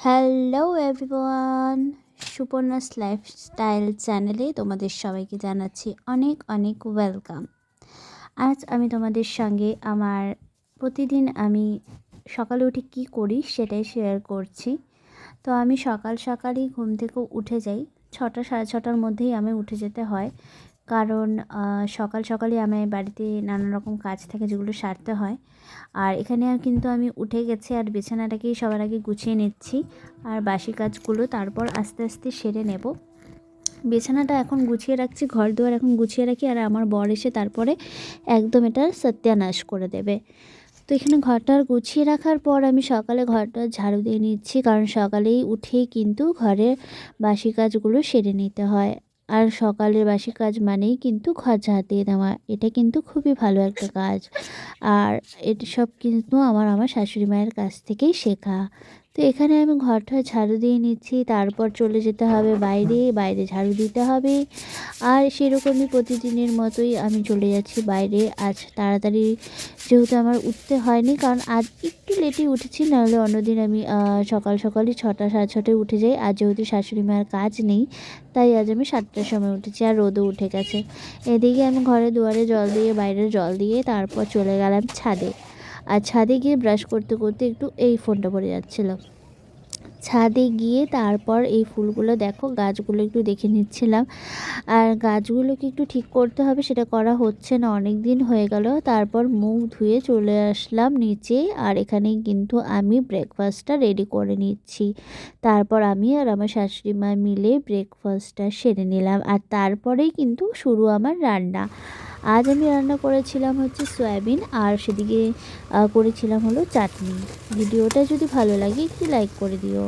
Hello everyone, Suparna's lifestyle চ্যানেলে তোমাদের সবাইকে জানাচ্ছি অনেক অনেক ওয়েলকাম। আজ আমি তোমাদের সঙ্গে আমার প্রতিদিন আমি সকালে উঠে কী করি সেটাই শেয়ার করছি। তো আমি সকাল সকালই ঘুম থেকে উঠে যাই, 6টা সাড়ে 6টার মধ্যেই আমি উঠে যেতে হয়, কারণ সকাল সকালই আমার বাড়িতে নানা রকম কাজ থাকে যেগুলো সারতে হয়। আর এখানে কিন্তু আমি উঠে গেছি আর বিছানাটাকেই সবার আগে গুছিয়ে নিচ্ছি, আর বাসি কাজগুলো তারপর আস্তে আস্তে সেরে নেব। বিছানাটা এখন গুছিয়ে রাখছি, ঘর দুয়ার এখন গুছিয়ে রাখি, আর আমার বর এসে তারপরে একদম এটা সত্যানাশ করে দেবে। তো এখানে ঘরটা গুছিয়ে রাখার পর আমি সকালে ঘরটা ঝাড়ু দিয়ে নিচ্ছি, কারণ সকালেই উঠেই কিন্তু ঘরের বাসি কাজগুলো সেরে নিতে হয়। আর সকালের বাসি কাজ মানেই কিন্তু ঘর ঝাড় দিয়ে দেওয়া, এটা কিন্তু খুবই ভালো একটা কাজ। আর এটা সব কিন্তু আমার শাশুড়ি মায়ের কাছ থেকেই শেখা। তো এখানে আমি ঘরটা ঝাড়ু দিয়ে নিচ্ছি, তারপর চলে যেতে হবে বাইরে, বাইরে ঝাড়ু দিতে হবে। আর সেরকমই প্রতিদিনের মতোই আমি চলে যাচ্ছি বাইরে। আজ তাড়াতাড়ি যেহেতু আমার উঠতে হয়নি, কারণ আজ একটু লেটেই উঠেছি, নাহলে অন্যদিন আমি সকাল সকালই 6টা সাড়ে 6টায় উঠে যাই। আজ যেহেতু শাশুড়ি মায়ের কাজ নেই, তাই আজ আমি 7টার সময় উঠেছি, আর রোদও উঠে গেছে। এদিকে আমি ঘরে দুয়ারে জল দিয়ে, বাইরে জল দিয়ে তারপর চলে গেলাম ছাদে। আর ছাদে গিয়ে ব্রাশ করতে করতে একটু এই ফোনটা পড়ে যাচ্ছিল। ছাদে গিয়ে তারপর এই ফুলগুলো দেখো, গাছগুলো একটু দেখে নিচ্ছিলাম। আর গাছগুলোকে একটু ঠিক করতে হবে, সেটা করা হচ্ছে না, অনেক দিন হয়ে গেল। তারপর মুখ ধুয়ে চলে আসলাম নিচে, আর এখানে কিন্তু আমি ব্রেকফাস্টটা রেডি করে নিচ্ছি। তারপর আমি আর আমার শাশুড়ি মা মিলে ব্রেকফাস্টটা সেরে নিলাম, আর তারপরেই কিন্তু শুরু আমার রান্না। আজ আমি রান্না করেছিলাম হচ্ছে সয়াবিন, আর সেদিকে করেছিলাম হলো চাটনি। ভিডিওটা যদি ভালো লাগে একটু লাইক করে দিও।